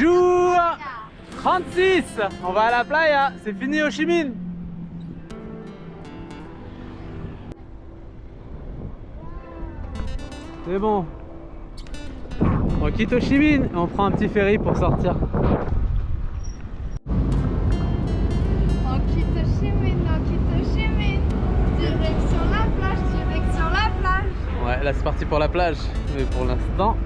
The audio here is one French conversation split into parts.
Jour 36. On va à la playa. C'est fini Ho Chi Minh. C'est bon. On quitte Ho Chi Minh et on prend un petit ferry pour sortir. On quitte Ho Chi Minh, on quitte Ho Chi Minh. Direction la plage, direction la plage. Ouais, là c'est parti pour la plage. Mais pour l'instant,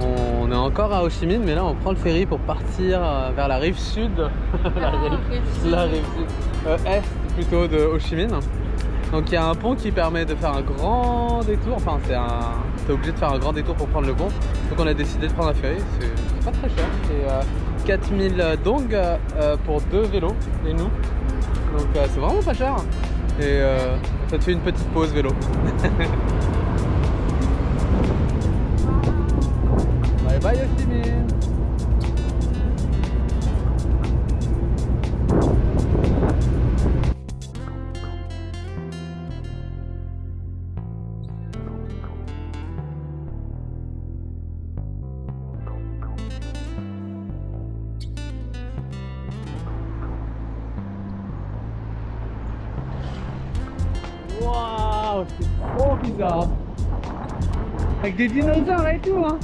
on est encore à Ho Chi Minh, mais là on prend le ferry pour partir vers la rive sud. la rive sud. Est plutôt de Ho Chi Minh. Donc il y a un pont qui permet de faire un grand détour. Enfin, t'es obligé de faire un grand détour pour prendre le pont. Donc on a décidé de prendre un ferry. C'est pas très cher. C'est 4000 dong pour 2 vélos et nous. Donc c'est vraiment pas cher. Et ça te fait une petite pause vélo. Bye bye Ho Chi Minh. Waouh, c'est trop bizarre. Avec des dinosaures et tout, hein.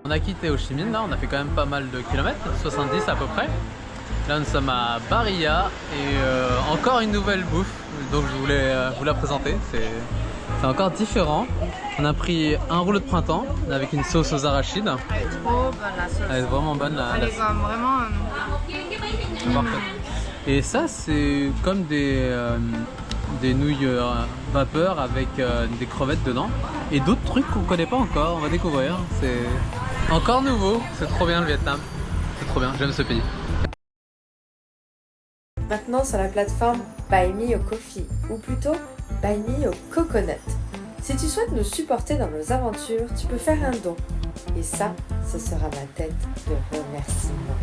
On a quitté Ho Chi Minh, là on a fait quand même pas mal de kilomètres, 70 à peu près. Là nous sommes à Barilla et encore une nouvelle bouffe, donc je voulais vous la présenter. C'est encore différent. On a pris un rouleau de printemps avec une sauce aux arachides. Elle est trop bonne la sauce. Elle est vraiment bonne la Elle est comme vraiment... Parfait. Et ça c'est comme des nouilles vapeur avec des crevettes dedans. Et d'autres trucs qu'on connaît pas encore, on va découvrir. C'est encore nouveau, c'est trop bien le Vietnam. C'est trop bien, j'aime ce pays. Maintenant sur la plateforme Buy Me a Coffee, ou plutôt Buy Me a Coconut. Si tu souhaites nous supporter dans nos aventures, tu peux faire un don. Et ça, ce sera ma tête de remerciement.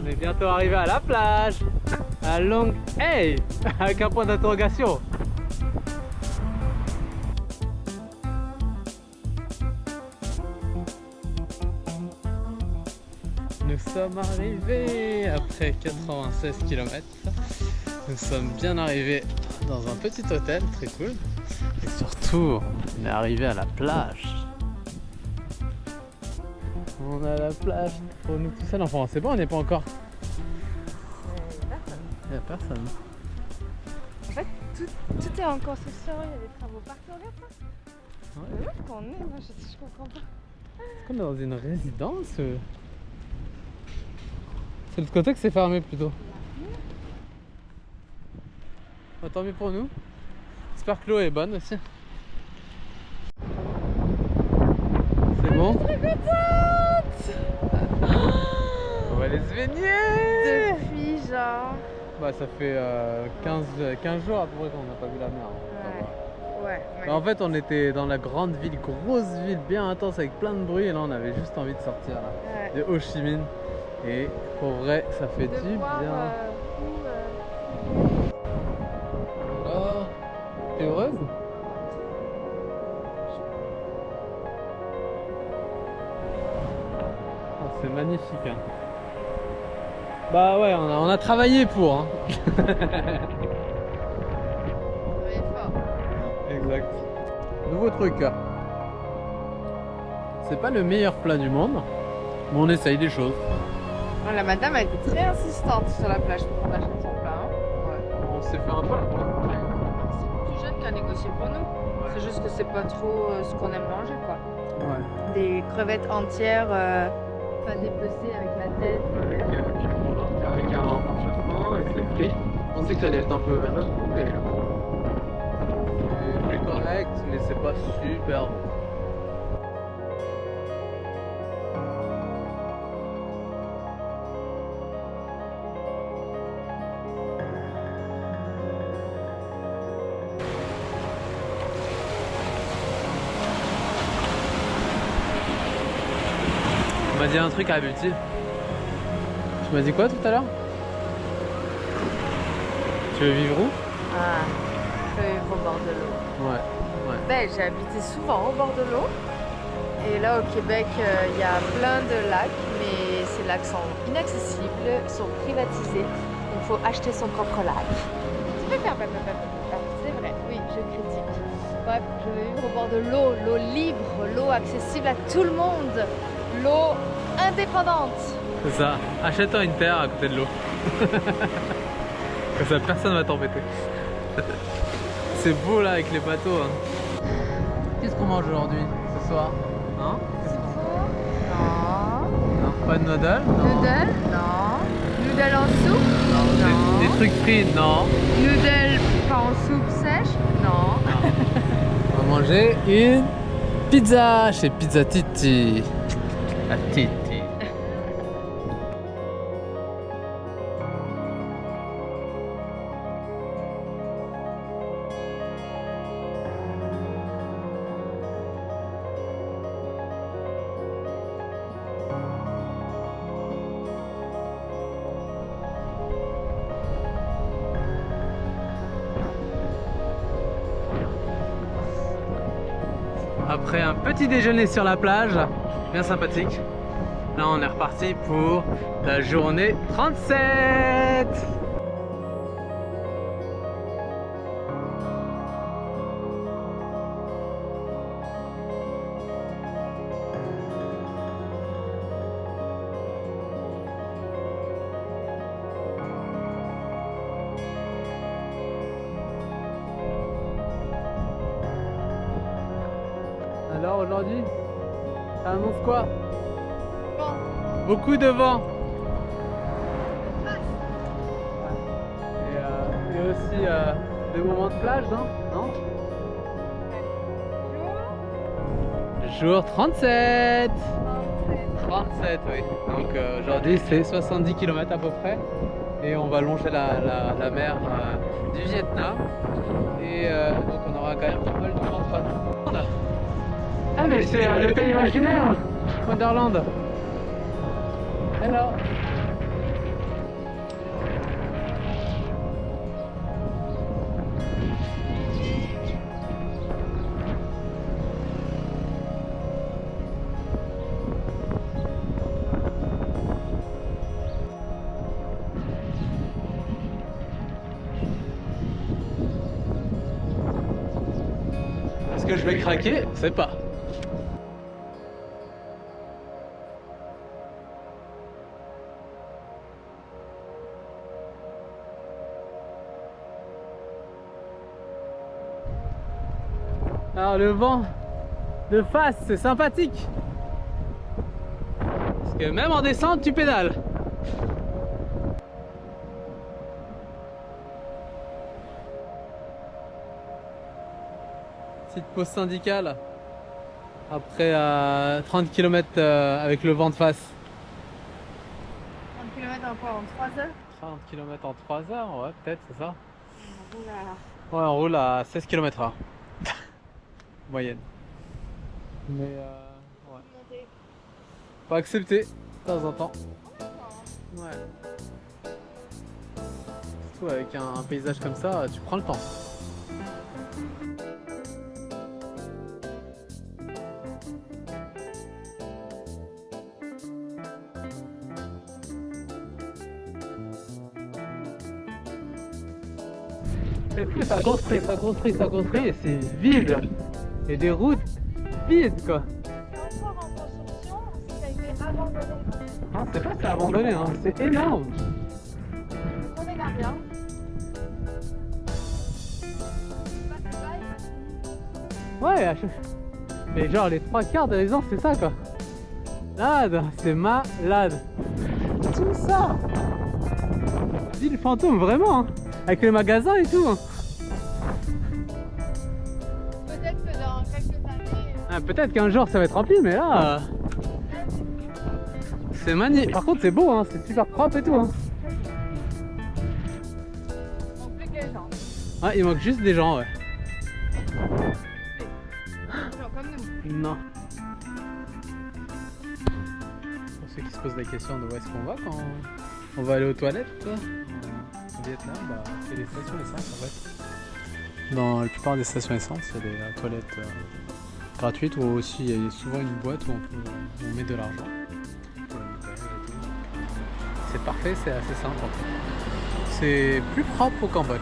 On est bientôt arrivé à la plage, à Long Hey, avec un point d'interrogation. Nous sommes arrivés après 96 km. Nous sommes bien arrivés dans un petit hôtel très cool. Et surtout, on est arrivé à la plage. On a la plage pour nous tout seuls. Enfin, c'est bon, on n'est pas encore. Il n'y a personne. En fait, tout est en construction, il y a des travaux partout. Regarde ça. Ouais. Où est-ce qu'on est? Moi, je comprends pas. C'est comme dans une résidence. C'est de l'autre côté que c'est fermé plutôt. Bah, tant mieux pour nous. J'espère que l'eau est bonne aussi. C'est bon? Je suis trop contente. On va aller se baigner. Depuis genre... Bah ça fait 15 jours à peu près qu'on n'a pas vu la mer. Ça va. Ouais. Bah, en fait on était dans la grande ville, grosse ville bien intense avec plein de bruit et là on avait juste envie de sortir là, de Ho Chi Minh. Et pour vrai ça fait du bien. Oh, t'es heureuse? Oh, c'est magnifique hein. Bah ouais, on a travaillé pour hein. Exact. Nouveau truc. C'est pas le meilleur plat du monde, mais on essaye des choses. La madame a été très insistante sur la plage pour qu'on achète son plat. Hein. Ouais. On s'est fait un peu la première. C'est plus jeune qu'à négocier pour nous. Ouais. C'est juste que c'est pas trop ce qu'on aime manger, quoi. Ouais. Des crevettes entières, pas dépecées avec la tête. Avec un parfumement et c'est frit. On sait que ça allait être un peu plus correct, mais c'est pas super bon. On m'a dit un truc à Abulti. Tu m'as dit quoi tout à l'heure? Tu veux vivre où? Ah, je veux vivre au bord de l'eau. Ouais. Ben, j'ai habité souvent au bord de l'eau. Et là, au Québec, il y a plein de lacs, mais ces lacs sont inaccessibles, sont privatisés. Il faut acheter son propre lac. Tu peux faire c'est vrai, oui, je critique. Bref, je veux vivre au bord de l'eau, l'eau libre, l'eau accessible à tout le monde, l'eau indépendante. C'est ça. Achète-toi une terre à côté de l'eau. Comme ça, personne va t'embêter. C'est beau là avec les bateaux. Hein. Qu'est-ce qu'on mange aujourd'hui, ce soir? Hein? Non. Pas de noodles? Non. Noodles? Non. Noodles en soupe? Non. Des trucs frits? Non. Noodles pas en soupe sèche? Non. On va manger une pizza chez Pizza Titi. La Titi. Après un petit déjeuner sur la plage, bien sympathique, là on est reparti pour la journée 37. Alors aujourd'hui, ça annonce quoi? Beaucoup de vent. Et aussi des moments de plage, non? Jour 37. 37, oui. Donc aujourd'hui c'est 70 km à peu près. Et on va longer la mer du Vietnam. Et donc on aura quand même pas mal de vent de face. Ah mais c'est le pays imaginaire, Wonderland. Hello. Est-ce que je vais craquer? Je sais pas. Alors le vent de face, c'est sympathique. Parce que même en descente, tu pédales. Petite pause syndicale. Après 30 km avec le vent de face. 30 km encore en 3 heures? 30 km en 3 heures, ouais, peut-être, c'est ça. On roule à... Ouais, on roule à 16 km/h. Moyenne. Mais ouais. Faut accepter de temps en temps. Ouais. Surtout avec un paysage comme ça, tu prends le temps. Ça construit, et c'est vide. Et des routes vides quoi. C'est encore ça a été abandonné. Non, c'est pas ça abandonné, hein. C'est énorme. On est gardien. Ouais, mais genre les 3/4 des résidences, c'est ça quoi. Malade, c'est malade. Tout ça. Ville fantôme, vraiment. Hein. Avec les magasins et tout. Hein. Peut-être que dans quelques années. Ah, peut-être qu'un jour ça va être rempli, mais là. C'est magnifique. Par contre, c'est beau, hein. C'est super propre et tout. Hein. Il manque plus que les gens. Ouais, il manque juste des gens, ouais. Genre comme nous. Non. Pour ceux qui se posent la question de où est-ce qu'on va quand on va aller aux toilettes au Vietnam, bah, c'est les stations essence en fait. Dans la plupart des stations essence, il y a des toilettes gratuites ou aussi il y a souvent une boîte où on met de l'argent. C'est parfait, c'est assez simple en fait. C'est plus propre au Cambodge.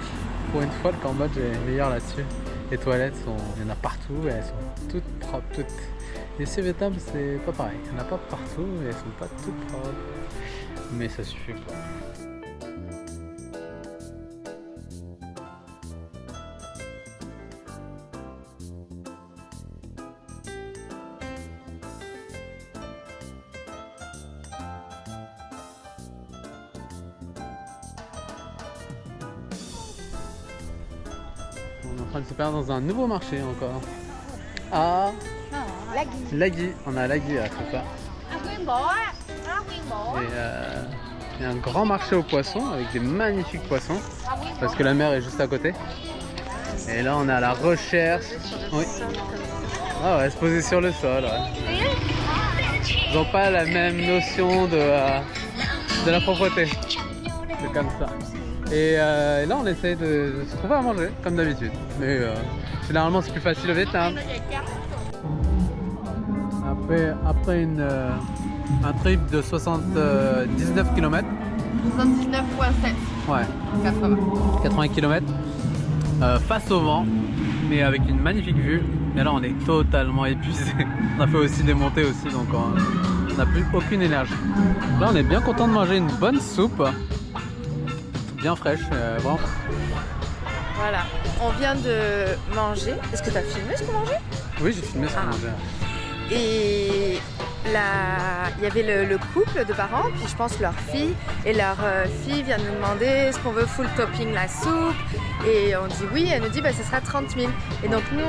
Pour une fois, le Cambodge est meilleur là-dessus. Les toilettes, il y en a partout et elles sont toutes propres. Toutes. Ici au Vietnam, c'est pas pareil. Il n'y en a pas partout et elles sont pas toutes propres. Mais ça suffit quoi. On est en train de se perdre dans un nouveau marché encore. Ah, Lagui. On a Lagui à tout ça. Et il y a un grand marché aux poissons avec des magnifiques poissons parce que la mer est juste à côté. Et là on est à la recherche. Oui. Ah ouais, se poser sur le sol. Ouais. Ils n'ont pas la même notion de la propreté. C'est comme ça. Et là on essaye de se trouver à manger comme d'habitude. Mais généralement c'est plus facile au Vietnam. Après un trip de 79 km. 79,7. Ouais. 80 km. Face au vent, mais avec une magnifique vue. Et là on est totalement épuisé. On a fait aussi des montées aussi, donc on n'a plus aucune énergie. Là on est bien content de manger une bonne soupe. Bien fraîche, vraiment. Voilà, on vient de manger. Est-ce que tu as filmé ce qu'on mangeait? Oui, j'ai filmé ce qu'on mangeait. Et là, il y avait le couple de parents, puis je pense leur fille. Et leur fille vient nous demander est-ce qu'on veut full topping la soupe. Et on dit oui, elle nous dit bah, ce sera 30 000. Et donc nous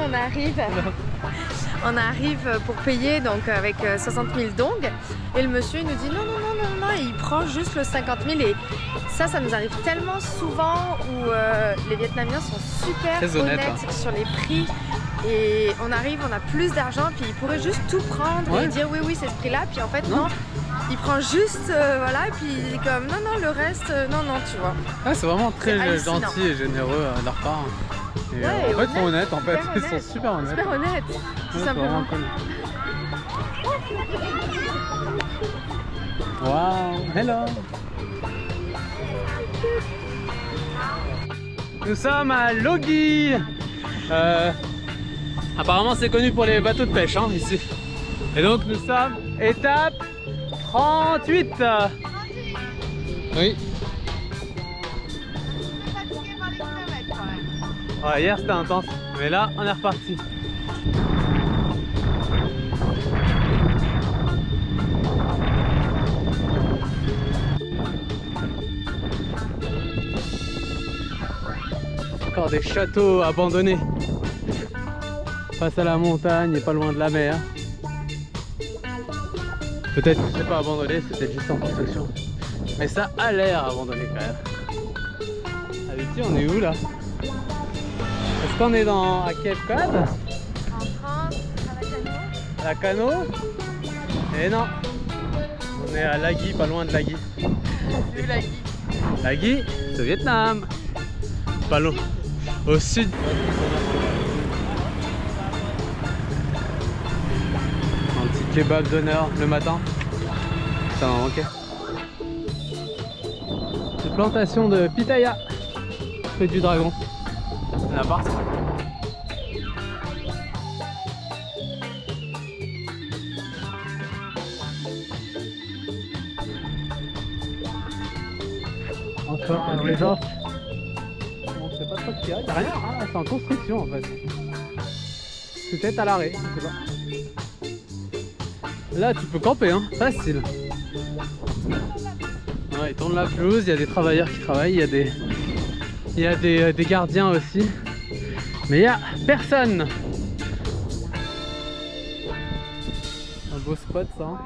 on arrive pour payer donc avec 60 000 dong. Et le monsieur il nous dit non, et il prend juste le 50 000. Et ça nous arrive tellement souvent où les Vietnamiens sont super honnêtes hein. Sur les prix. Et on arrive, on a plus d'argent, puis il pourrait juste tout prendre et dire oui, c'est ce prix-là. Puis en fait, non, il prend juste, voilà, et puis il est comme non, le reste, non, tu vois. Ah, c'est vraiment très gentil et généreux de leur part. Et ouais, en fait, ils sont honnêtes, en fait, ils sont super honnêtes. Super honnêtes, tout simplement. Cool. Wow, hello. Nous sommes à Logui. Apparemment c'est connu pour les bateaux de pêche hein, ici. Et donc nous sommes étape 38. Oui. Ouais, hier c'était intense, mais là on est reparti. Encore des châteaux abandonnés. Face à la montagne et pas loin de la mer. Peut-être que c'est pas abandonné, c'est peut-être juste en construction. Mais ça a l'air abandonné quand même. Allez, ici on est où là? Est-ce qu'on est à Cape Cod? En France, à la Cano? Et non. On est à Lagui, pas loin de Lagui. C'est où Lagui? Lagui, c'est au Vietnam. Pas loin. Au sud. Kebab d'honneur le matin, ça m'a manqué. Une plantation de pitaya, feuille du dragon. On a partout. les gens. On sait pas trop ce qu'il y a. Il n'y a rien, hein, c'est en construction en fait. C'est peut-être à l'arrêt, je sais pas. Là tu peux camper, hein, facile. Ouais, ils tournent la pelouse, il y a des travailleurs qui travaillent, il y a des gardiens aussi. Mais il n'y a personne. Un beau spot ça. Hein.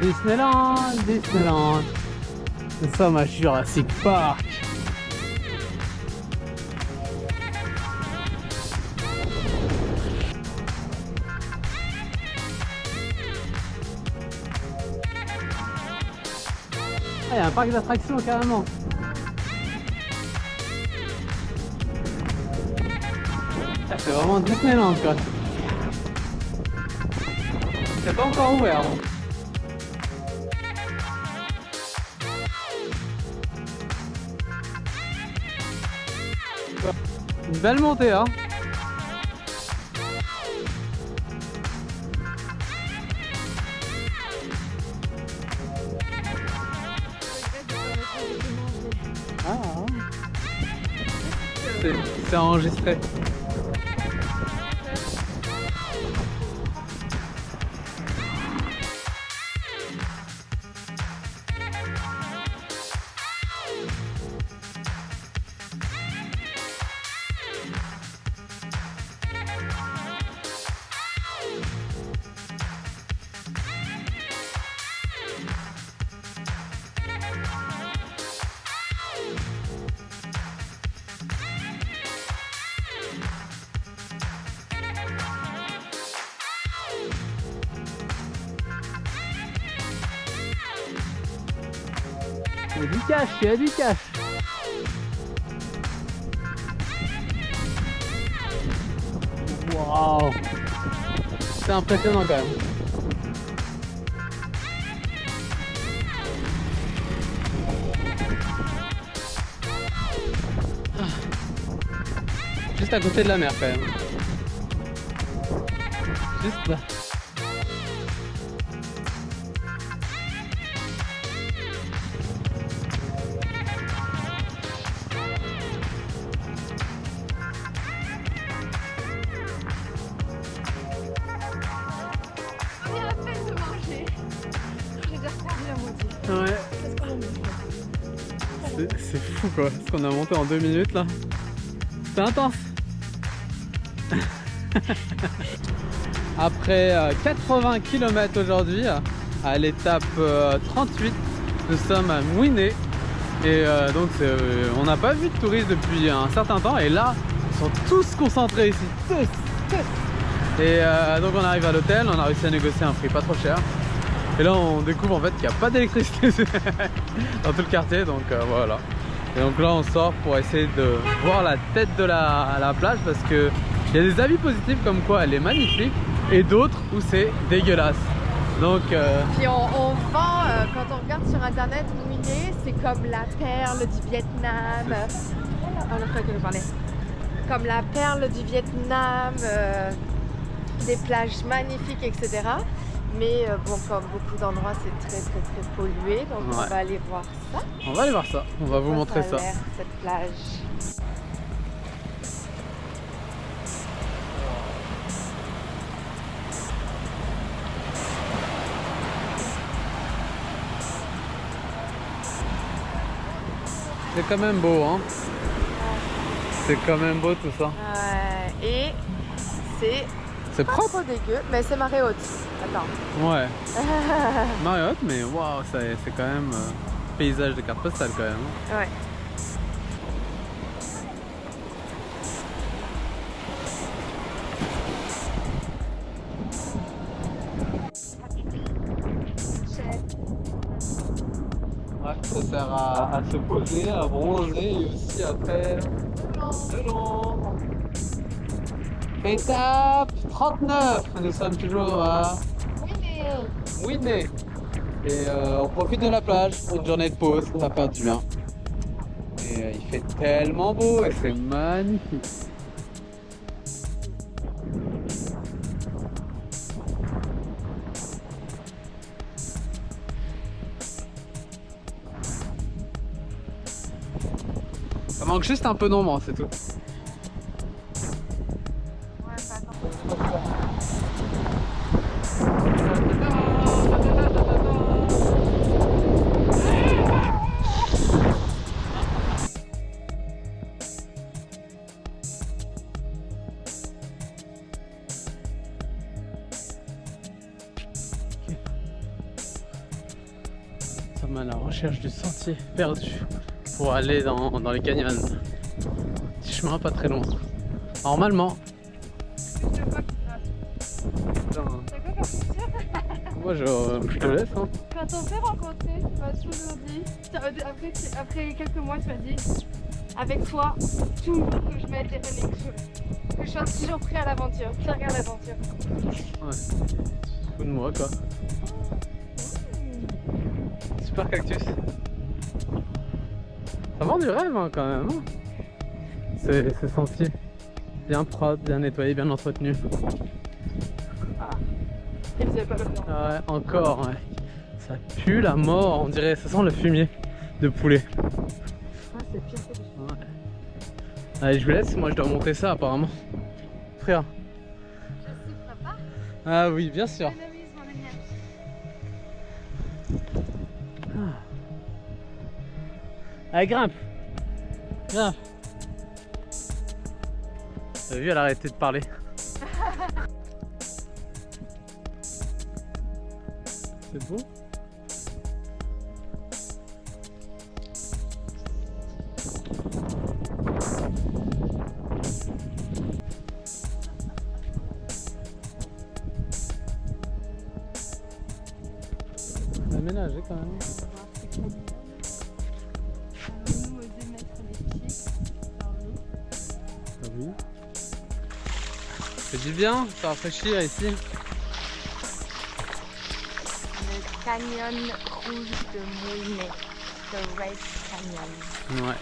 Disneyland, Disneyland. Nous sommes à Jurassic Park. Ah, il y a un parc d'attractions carrément. Ah, c'est vraiment Disneyland quoi. C'est pas encore ouvert. Une belle montée hein. Ah, c'est enregistré. Il y a du cash, il y a du cash. Waouh, c'est impressionnant quand même. Juste à côté de la mer quand même. Juste là. Ouais. C'est fou quoi, ce qu'on a monté en 2 minutes là. C'est intense. Après 80 km aujourd'hui, à l'étape 38, nous sommes à Mouinet. Et donc on n'a pas vu de touristes depuis un certain temps. Et là, ils sont tous concentrés ici. Tous. Et donc on arrive à l'hôtel, on a réussi à négocier un prix pas trop cher. Et là on découvre en fait qu'il n'y a pas d'électricité dans tout le quartier, donc voilà. Et donc là on sort pour essayer de voir la tête de la plage, parce que il y a des avis positifs comme quoi elle est magnifique et d'autres où c'est dégueulasse. Donc puis on vend, quand on regarde sur internet, Mouinet c'est comme la perle du Vietnam. Comme la perle du Vietnam, des plages magnifiques, etc. Mais bon, comme beaucoup d'endroits, c'est très pollué, donc ouais. On va aller voir ça. On va aller voir ça, on va vous montrer ça. Cette plage. C'est quand même beau, hein. C'est quand même beau tout ça. Ouais. Et c'est pas propre. trop dégueu, mais c'est marée haute. Attends. Ouais. Marée haute, mais waouh, c'est quand même paysage de carte postale quand même. Ouais. Ouais, ça sert à se poser, à bronzer et aussi après de l'eau. Étape 39, nous sommes toujours à Winné. Et on profite de la plage pour une journée de pause, ça va faire du bien. Et il fait tellement beau et c'est magnifique. Ça manque juste un peu d'ombre, c'est tout. Nous sommes à la recherche du sentier perdu pour aller dans les canyons. Petit chemin pas très loin. Normalement. Moi je te laisse. Hein. Quand on s'est rencontrés, tu m'as toujours dit, après quelques mois, tu m'as dit, avec toi, toujours que je m'aide des running shoes. Que je sois toujours prêt à l'aventure, prêt à l'aventure. Ouais. Fou de moi quoi. Super cactus. Ça vend du rêve hein, quand même. Hein. C'est sentier. Bien propre, bien nettoyé, bien entretenu. Et vous avez pas le temps. Ah ouais, encore, ouais. Ça pue la mort, on dirait, ça sent le fumier de poulet. Ah, c'est pire que du Ouais. Allez, je vous laisse, moi je dois monter ça apparemment. Frère. Je souffre pas. Ah oui, bien sûr. Allez, grimpe. Grimpe. T'as vu, elle a arrêté de parler. C'est beau. Aménagé quand même. Allons-nous oser mettre les pieds dans l'eau? Ah oui. C'est du bien, ça rafraîchit ici. Le canyon rouge de Mouinet, le Red Canyon. Ouais.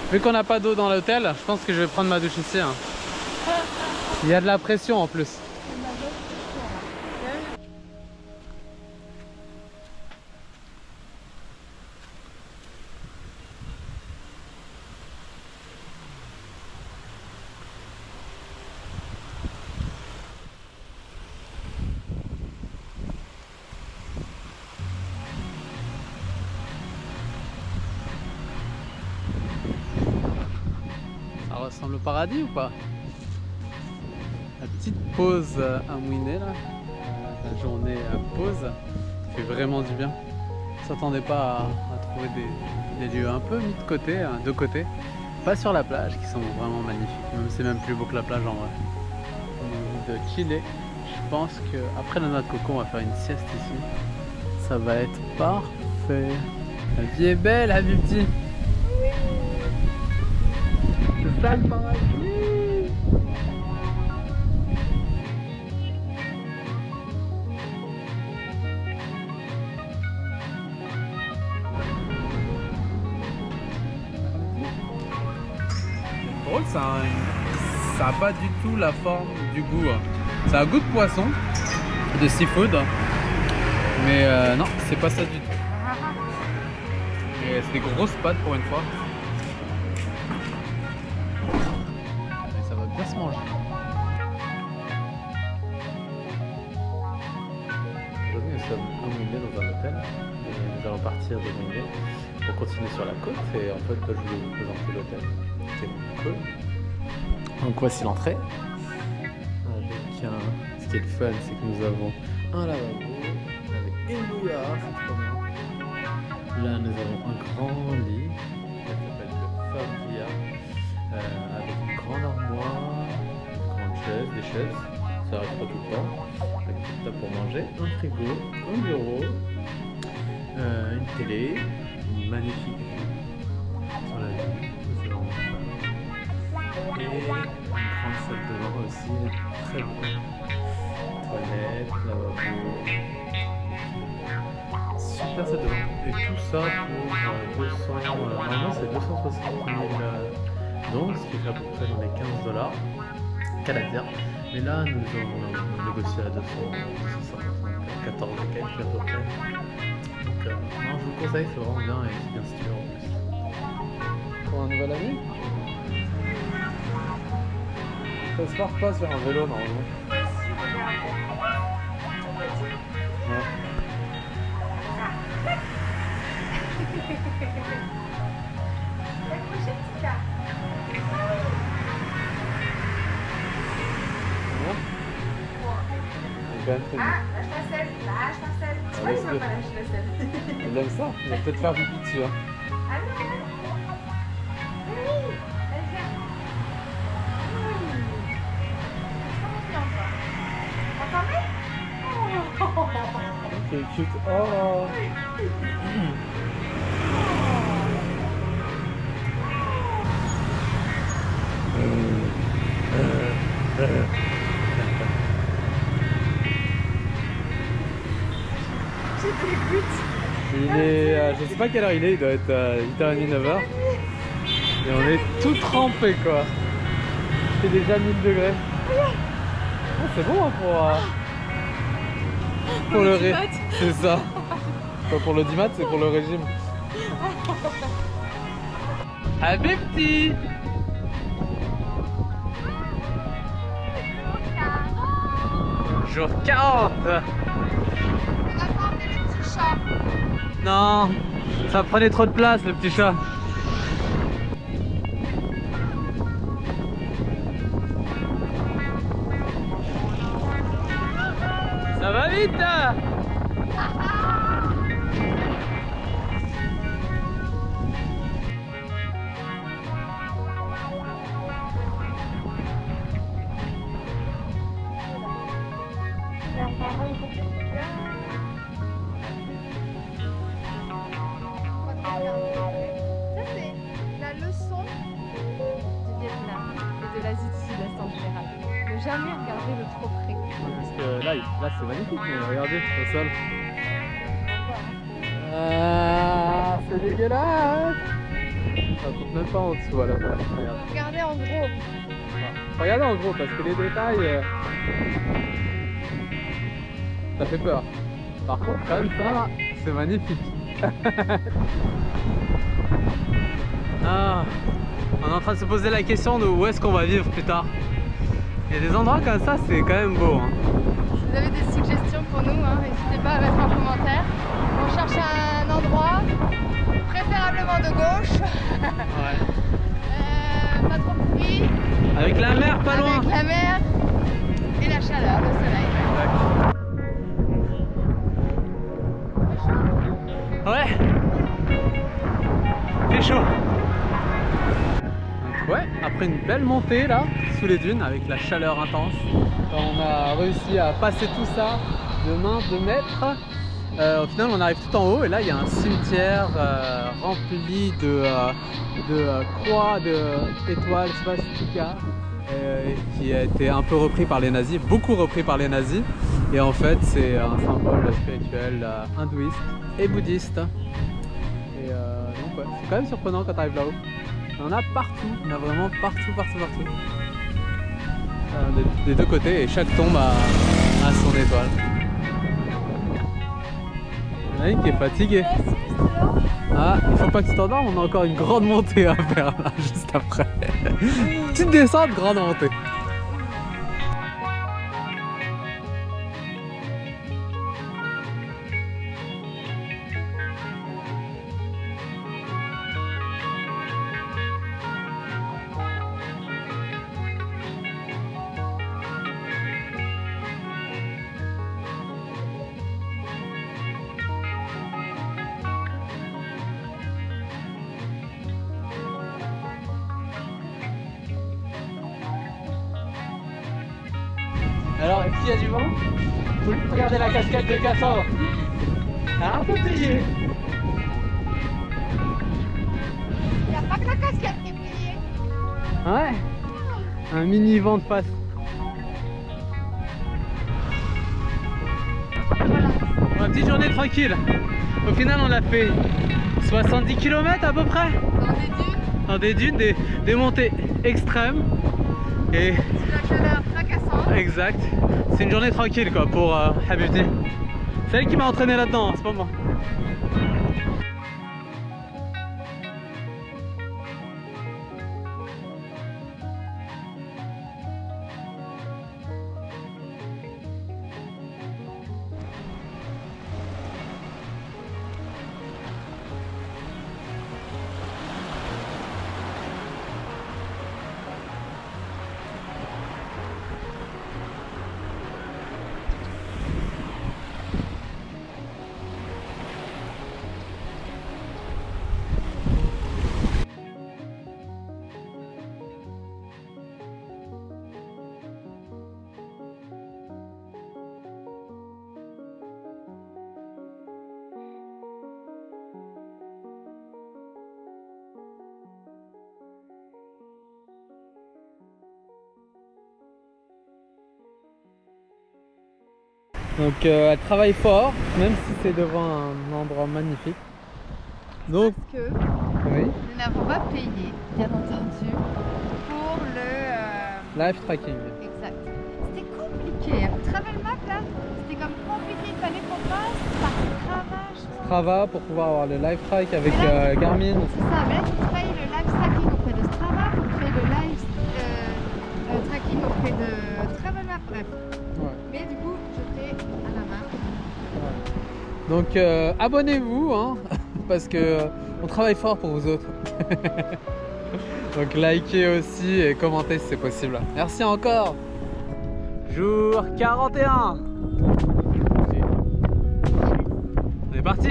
Vu qu'on n'a pas d'eau dans l'hôtel, je pense que je vais prendre ma douche ici. Hein. Il y a de la pression en plus. Ça ressemble au paradis ou pas? La petite pause à Mouinet là, la journée à pause, fait vraiment du bien. On s'attendait pas à trouver des lieux un peu mis de côté, de côté. Pas sur la plage, qui sont vraiment magnifiques. Même c'est même plus beau que la plage en vrai. On a envie de chiller. Je pense qu'après la noix de coco, on va faire une sieste ici. Ça va être parfait. La vie est belle, Habibti. C'est ça le paradis. Drôle ça, hein. ça a pas du tout la forme du goût. Ça a goût de poisson, de seafood, mais non, c'est pas ça du tout. Et c'est des grosses pâtes pour une fois. Et ça va bien se manger. Aujourd'hui, nous sommes à Mouillet dans un hôtel et nous allons partir de Mouillet pour continuer sur la côte. Et en fait, je voulais vous présenter l'hôtel. C'est cool. Donc voici l'entrée. Ce qui est le fun, c'est que nous avons un lavabo avec une bouillarde, c'est trop bien. Là, nous avons un grand lit qui s'appelle le Favria, avec une grande armoire, une grande chaise, des chaises, ça reste pas tout le temps, avec une table pour manger, un frigo, un bureau, une télé, une magnifique vue sur la ville, c'est vraiment fun. Et une grande salle de bain aussi, très beau. Toilette, lavabo, super salle de bain. Et tout ça pour 200, normalement c'est 260 000 dons, ce qui fait à peu près dans les $15 canadiens. Mais là nous avons négocié à 250, 14 et quelques à peu près. Donc non, je vous le conseille, c'est vraiment bien et c'est bien situé en plus. Pour un nouvel ami, ça se part pas sur un vélo normalement. Il aime ça, il va peut-être faire pipi dessus. Ok, cute. Oh. Il est, je sais pas quelle heure il est, il doit être 8h30, 9h. Et on est tout trempé quoi. C'est déjà 1000 degrés. Oh, c'est bon hein, pour le régime. C'est ça. Pas pour l'audimat, c'est pour le régime. Habibti. Jour 40. Non, ça prenait trop de place le petit chat. Ça va vite là. Ça c'est la leçon du Vietnam et de l'Asie du Sud-Est en général. Ne jamais regarder de trop près. Parce que là c'est magnifique, mais regardez au sol. Ah, c'est dégueulasse. Ça compte même pas en dessous, voilà. Regarde. Regardez en gros. Regardez en gros, parce que les détails, ça fait peur. Par contre, comme ça, c'est magnifique. Ah, on est en train de se poser la question de où est-ce qu'on va vivre plus tard. Il y a des endroits comme ça, c'est quand même beau. Hein. Si vous avez des suggestions pour nous, n'hésitez pas à mettre en commentaire. On cherche un endroit, préférablement de gauche. Ouais. Pas trop pourri. Avec la mer, pas loin. Avec la mer et la chaleur, le soleil. Ouais. Fait chaud. Donc ouais, après une belle montée là, sous les dunes, avec la chaleur intense, on a réussi à passer tout ça de main 2 mètres. Au final on arrive tout en haut et là il y a un cimetière rempli de croix, d'étoiles swastikas qui a été un peu repris par les nazis, beaucoup repris par les nazis. Et en fait c'est un symbole spirituel hindouiste et bouddhiste. Et donc ouais, c'est quand même surprenant quand tu arrives là-haut. On en a partout, on a vraiment partout. des deux côtés et chaque tombe a son étoile. Il y en a une qui est fatiguée. Ah, il faut pas que tu t'endormes, on a encore une grande montée à faire là, juste après. Petite descente, grande montée. Alors, est-ce qu'il y a du vent? Regardez la cascade de Cassandre. Un peu plié. Il n'y a pas que la cascade qui est pliée. Ouais. Un mini vent de face. Voilà. Une petite journée tranquille. Au final, on a fait 70 km à peu près. Dans des dunes, Dans des dunes, des montées extrêmes. Et sous la chaleur fracassante. exact. C'est une journée tranquille quoi pour Habibti. C'est elle qui m'a entraîné là-dedans, c'est pas moi. Donc elle travaille fort, même si c'est devant un endroit magnifique. Donc, Parce que oui, nous n'avons pas payé, bien entendu, pour le... live tracking. Exact. C'était compliqué. Travel Map là, c'était comme compliqué. Il fallait qu'on passe par Strava. Strava pour pouvoir avoir le live track avec Mais là, Garmin. C'est ça, mais là tu payes le live tracking auprès de Strava, tu payes le live tracking auprès de Travel Map, bref. Ouais. Mais du coup, je fais à la main. Donc abonnez-vous hein, parce que on travaille fort pour vous autres. Donc likez aussi et commentez si c'est possible. Merci encore. Jour 41. On est parti.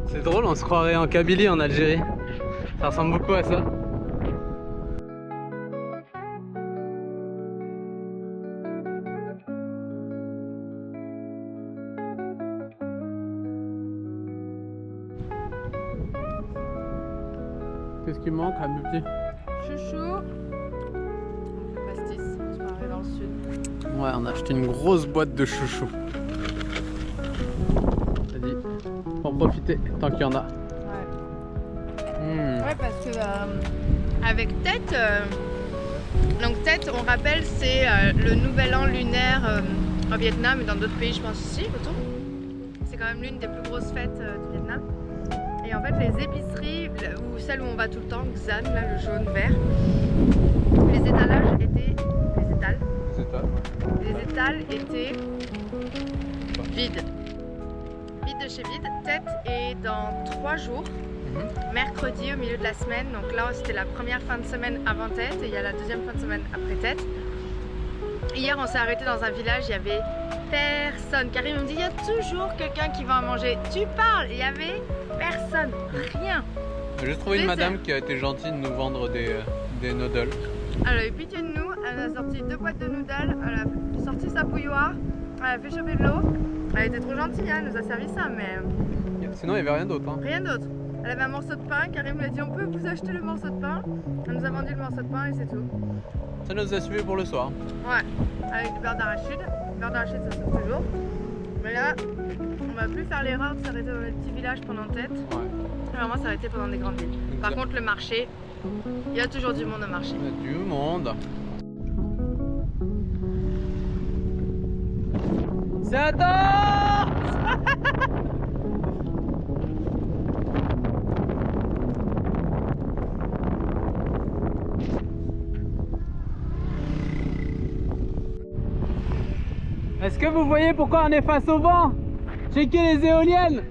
C'est drôle, on se croirait en Kabylie en Algérie. Ça ressemble beaucoup à ça. Qu'est-ce qui manque, Habibti? Chouchou. Le pastis, je m'arrête dans le sud. Ouais, on a acheté une grosse boîte de chouchous. Vas-y, faut en profiter tant qu'il y en a. Ouais, parce que avec Tet, donc Tet, on rappelle, c'est le nouvel an lunaire au Vietnam et dans d'autres pays, je pense ici, autour. C'est quand même l'une des plus grosses fêtes du Vietnam. Et en fait, les épiceries, ou celles où on va tout le temps, Xan, là, le jaune vert, les étalages étaient. Les étals étaient vides. Vide de chez vide. Tet est dans 3 jours. Mercredi au milieu de la semaine, donc là c'était la première fin de semaine avant Tet et il y a la deuxième fin de semaine après Tet. Hier on s'est arrêté dans un village, il y avait personne. Karim me dit il y a toujours quelqu'un qui va en manger. Tu parles, il y avait personne, rien. J'ai juste trouvé une madame qui a été gentille de nous vendre des noodles. Elle a eu pitié de nous, elle a sorti 2 boîtes de noodles, elle a sorti sa bouilloire, elle a fait chauffer de l'eau. Elle était trop gentille, hein, elle nous a servi ça, mais Sinon il n'y avait rien d'autre. Hein. rien d'autre. Elle avait un morceau de pain, Karim lui a dit on peut vous acheter le morceau de pain. Elle nous a vendu le morceau de pain et c'est tout. Ça nous a suivi pour le soir. Ouais, avec du beurre d'arachide. Le beurre d'arachide ça se trouve toujours. Mais là, va plus faire l'erreur de s'arrêter dans les petits villages pendant tête. Ouais. On va vraiment s'arrêter pendant des grandes villes. Par contre, le marché, il y a toujours du monde au marché. Il y a du monde. C'est attends. Est-ce que vous voyez pourquoi on est face au vent? Checkez les éoliennes.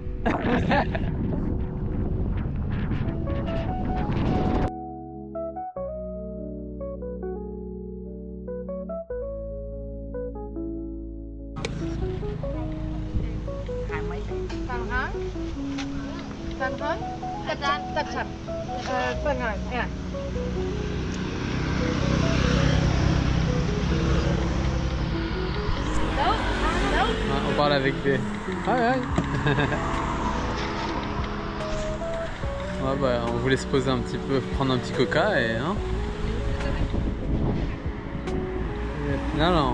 On parle avec des... Ah ouais. Ouais, bah, on voulait se poser un petit peu, prendre un petit coca et... Hein. Non, non.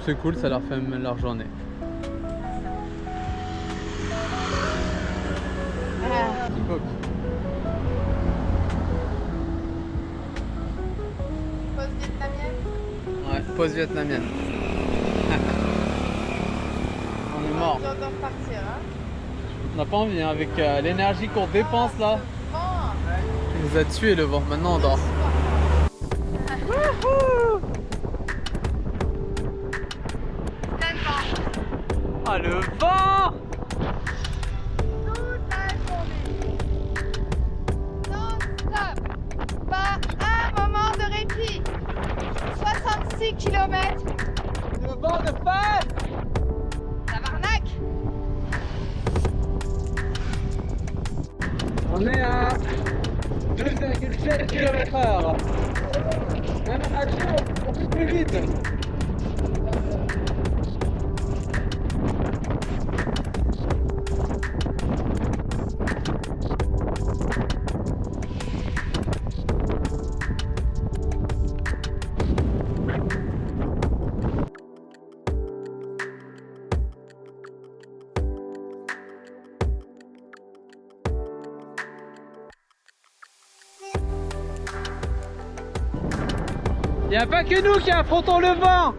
C'est cool, ça leur fait même leur journée. Petit coq. Pause vietnamienne. Ouais, pause vietnamienne. On est mort. On doit repartir, hein. On n'a pas envie, hein, avec l'énergie qu'on dépense là. Il nous a tué le vent, maintenant on dort. Ah le vent! Toute la journée. Non-stop. Pas un moment de répit. 66 km. Le vent de face! Tabarnak. On est à 2,7 km/h. Même à chaud, on fait plus vite. Il n'y a pas que nous qui affrontons le vent.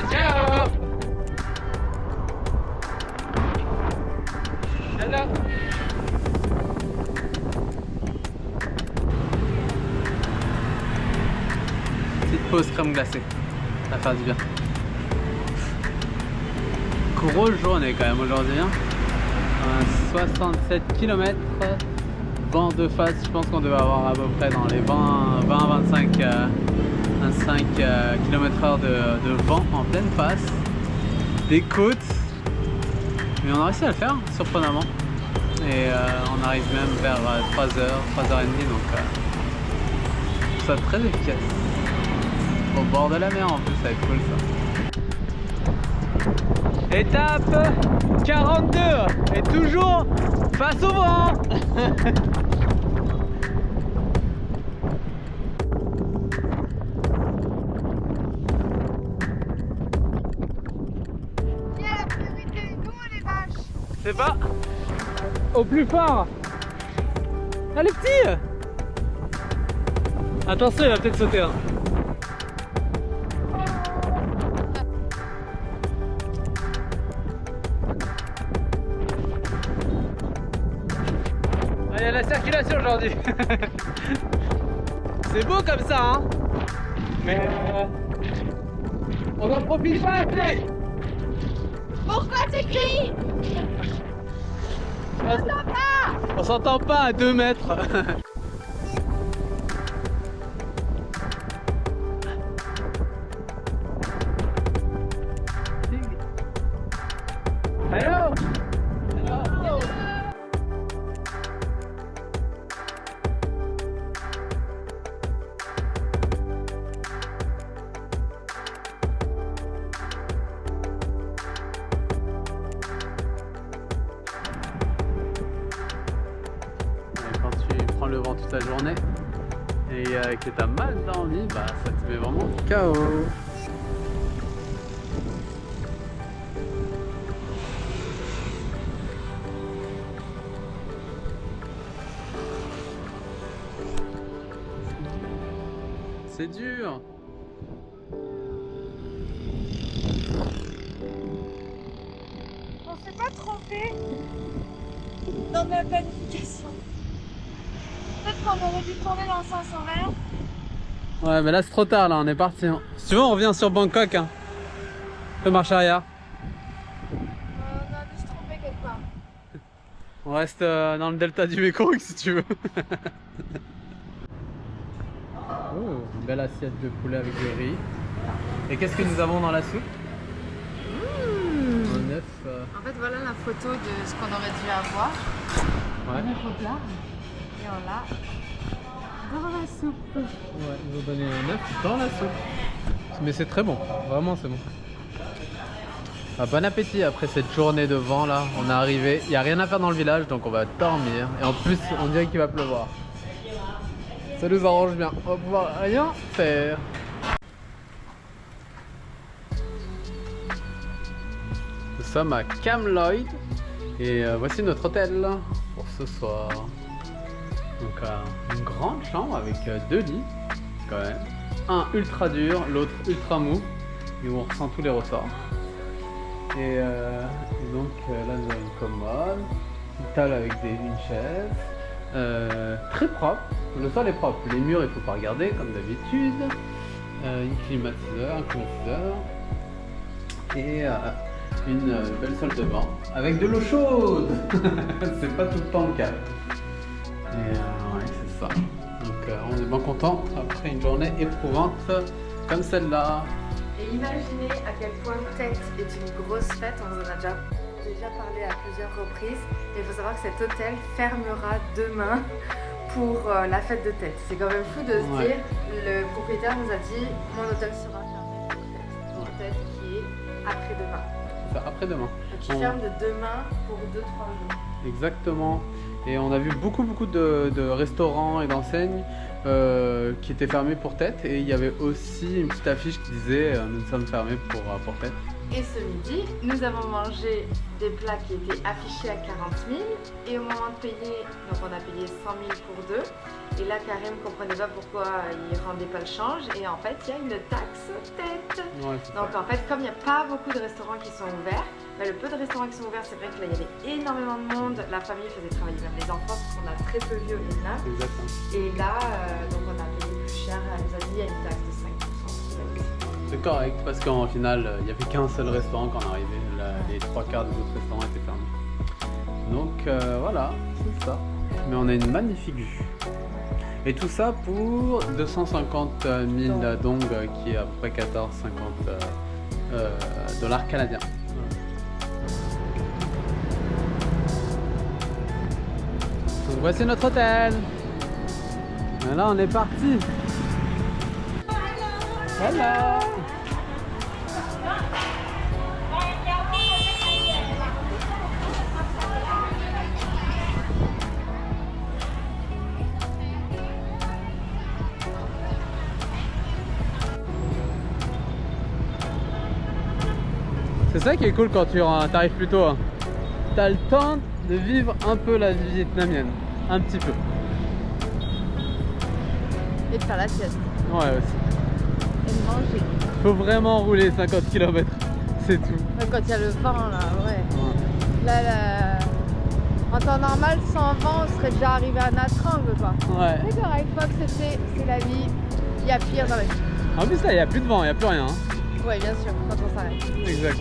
Ciao. Hello. Petite pause crème glacée, ça va faire du bien. Grosse journée quand même aujourd'hui, hein. 67 km, vent de face, je pense qu'on devait avoir à peu près dans les 20-25 km/h de vent en pleine face, des côtes, mais on a réussi à le faire surprenamment et on arrive même vers 3h, 3h30, donc ça va être très efficace, au bord de la mer en plus, ça va être cool ça. Étape 42 et toujours face au vent. Qui a la priorité? Nous ou les vaches? C'est pas au plus fort. Ah les petits. Attention, il va peut-être sauter hein. Il y a la circulation aujourd'hui. C'est beau comme ça hein. Mais on n'en profite pas assez. Pourquoi tu cries? On s'entend pas à 2 mètres. Hello. Hello. que t'as mal dormi, bah ça te met vraiment KO. C'est dur. On s'est pas trompé dans ma planification. Peut-être qu'on aurait dû tourner dans le sens horaire. Ouais, mais là c'est trop tard, là on est parti. Si tu veux, on revient sur Bangkok. Hein. On peut marcher arrière. On a dû se tromper quelque part. On reste dans le delta du Mekong si tu veux. Oh, une belle assiette de poulet avec du riz. Et qu'est-ce que nous avons dans la soupe? Un œuf. En fait, voilà la photo de ce qu'on aurait dû avoir. Ouais. Un œuf au plat. Et on l'a dans la soupe. Ouais, ils ont donné un œuf dans la soupe. Mais c'est très bon, vraiment c'est bon. Ah, bon appétit après cette journée de vent là. On est arrivé, il n'y a rien à faire dans le village donc on va dormir. Et en plus, on dirait qu'il va pleuvoir. Ça nous arrange bien, on va pouvoir rien faire. Nous sommes à Cam Lloyd et voici notre hôtel pour ce soir. Donc une grande chambre avec 2 lits quand même. Un ultra dur, l'autre ultra mou et où on ressent tous les ressorts. Et donc là nous avons une commode, une table avec une chaise. Très propre, le sol est propre, les murs il faut pas regarder comme d'habitude, un climatiseur et une belle salle de bain avec de l'eau chaude. C'est pas tout le temps le cas. Et ouais, c'est ça. Donc on est bien content après une journée éprouvante comme celle-là. Et imaginez à quel point Tet est une grosse fête, on vous en a déjà parlé à plusieurs reprises. Et il faut savoir que cet hôtel fermera demain pour la fête de Tet. C'est quand même fou de se dire, le propriétaire nous a dit mon hôtel sera fermé pour Tet. Tet qui est après-demain. C'est ça, après-demain. Donc il ferme de demain pour 2-3 jours. Exactement. Et on a vu beaucoup de restaurants et d'enseignes qui étaient fermés pour Tet. Et il y avait aussi une petite affiche qui disait nous sommes fermés pour Tet. Et ce midi, nous avons mangé des plats qui étaient affichés à 40 000 et au moment de payer, donc on a payé 100 000 pour 2. Et là, Karim ne comprenait pas pourquoi il ne rendait pas le change et en fait, il y a une taxe Tet. Ouais, donc en fait, comme il n'y a pas beaucoup de restaurants qui sont ouverts, bah, le peu de restaurants qui sont ouverts, c'est vrai que là, il y avait énormément de monde. La famille faisait travailler même les enfants parce qu'on a très peu vu au Vietnam. Exactement. Et là, donc on a payé plus cher. Elle nous a dit il y a une taxe de 5%. C'est correct parce qu'en final, il n'y avait qu'un seul restaurant quand on est arrivé. Les 3 quarts des autres restaurants étaient fermés. Donc voilà, c'est ça. Mais on a une magnifique vue. Et tout ça pour 250 000 dong, qui est à peu près 14,50 dollars canadiens. Donc voici notre hôtel. Et là on est parti. Hello. C'est ça qui est cool quand tu arrives plus tôt. Hein. Tu as le temps de vivre un peu la vie vietnamienne. Un petit peu. Et de faire la sieste. Ouais aussi. Et de manger. Faut vraiment rouler 50 km. C'est tout. Quand il y a le vent là, ouais. Là, en temps normal, sans vent, on serait déjà arrivé à Nha Trang quoi. Ouais. C'est correct, faut accepter, c'est la vie. Il y a pire dans la vie. En plus là, il n'y a plus de vent, il n'y a plus rien. Hein. Ouais, bien sûr, quand on s'arrête. Exact.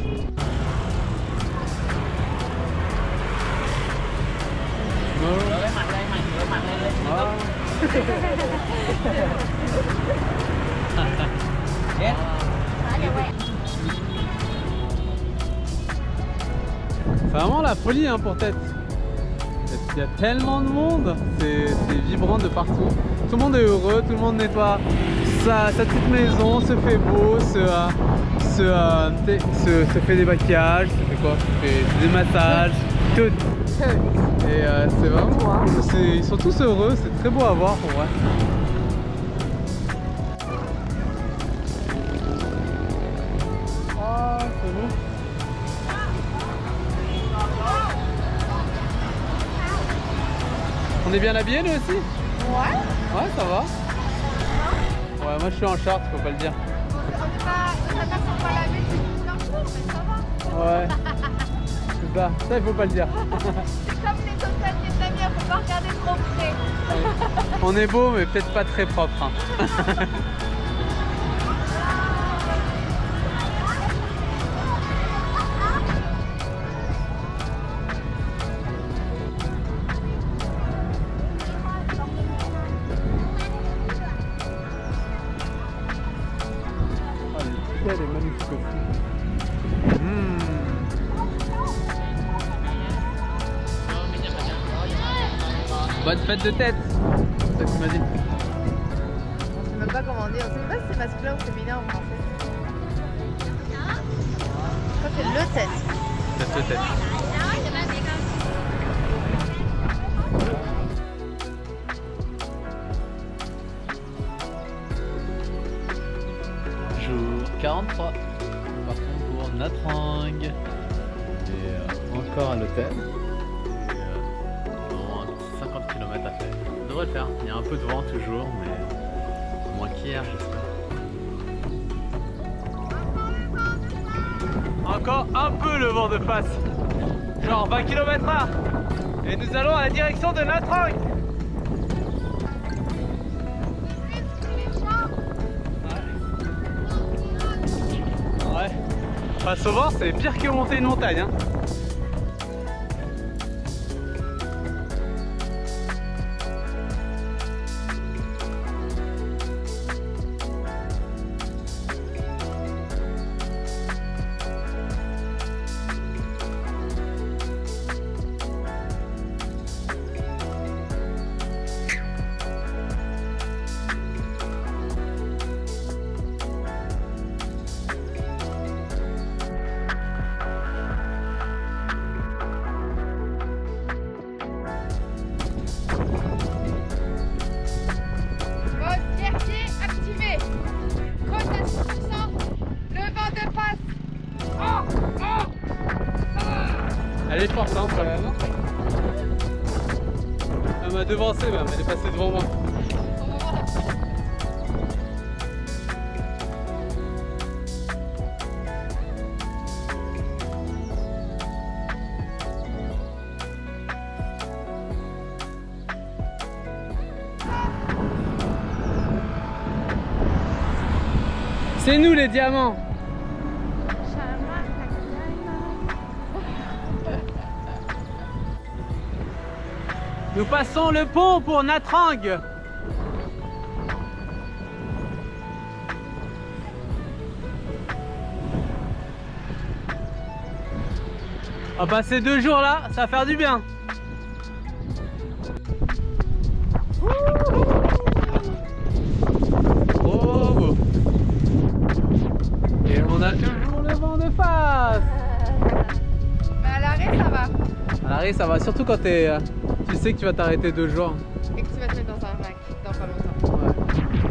C'est vraiment la folie hein, pour Tet. Il y a tellement de monde, c'est vibrant de partout. Tout le monde est heureux, tout le monde nettoie sa petite maison, se fait beau, se fait des maquillages, se fait quoi, se fait des massages, tout. Et c'est vraiment, ils sont tous heureux, c'est très beau à voir pour vrai. nous. On est bien habillés nous aussi? Ouais. Ouais, ça va. Ouais, moi je suis en short, faut pas le dire. On est pas lavé depuis plusieurs jours, mais ça va. Ouais. C'est ça, ça il faut pas le dire. C'est comme les hôtels vietnamiens, faut pas regarder trop près. On est beau, mais peut-être pas très propre. Hein. Elle est magnifique aussi. Bonne fête de tête, c'est ça que tu m'as dit. On sait même pas comment dire. On sait pas si c'est masculin ou féminin en français. Je crois que c'est le tête. Fête de tête. Jour 43. Nous partons pour Nha Trang. Et encore à l'hôtel. Et dans un petit 50 km à faire. On devrait le faire. Il y a un peu de vent toujours, mais moins qu'hier, j'espère. Encore un peu le vent de face. Genre 20 km/h. Et nous allons à la direction de Nha Trang. Ouais. Face au vent, c'est pire que monter une montagne. Hein. Elle est forte hein, quand même. Elle m'a devancé même, elle est passée devant moi. C'est nous les diamants. Nous passons le pont pour Nha Trang. Ah bah ces 2 jours là, ça va faire du bien. Oh beau. Et on a toujours le vent de face. Mais à l'arrêt, ça va. À l'arrêt ça va, surtout quand tu sais que tu vas t'arrêter 2 jours.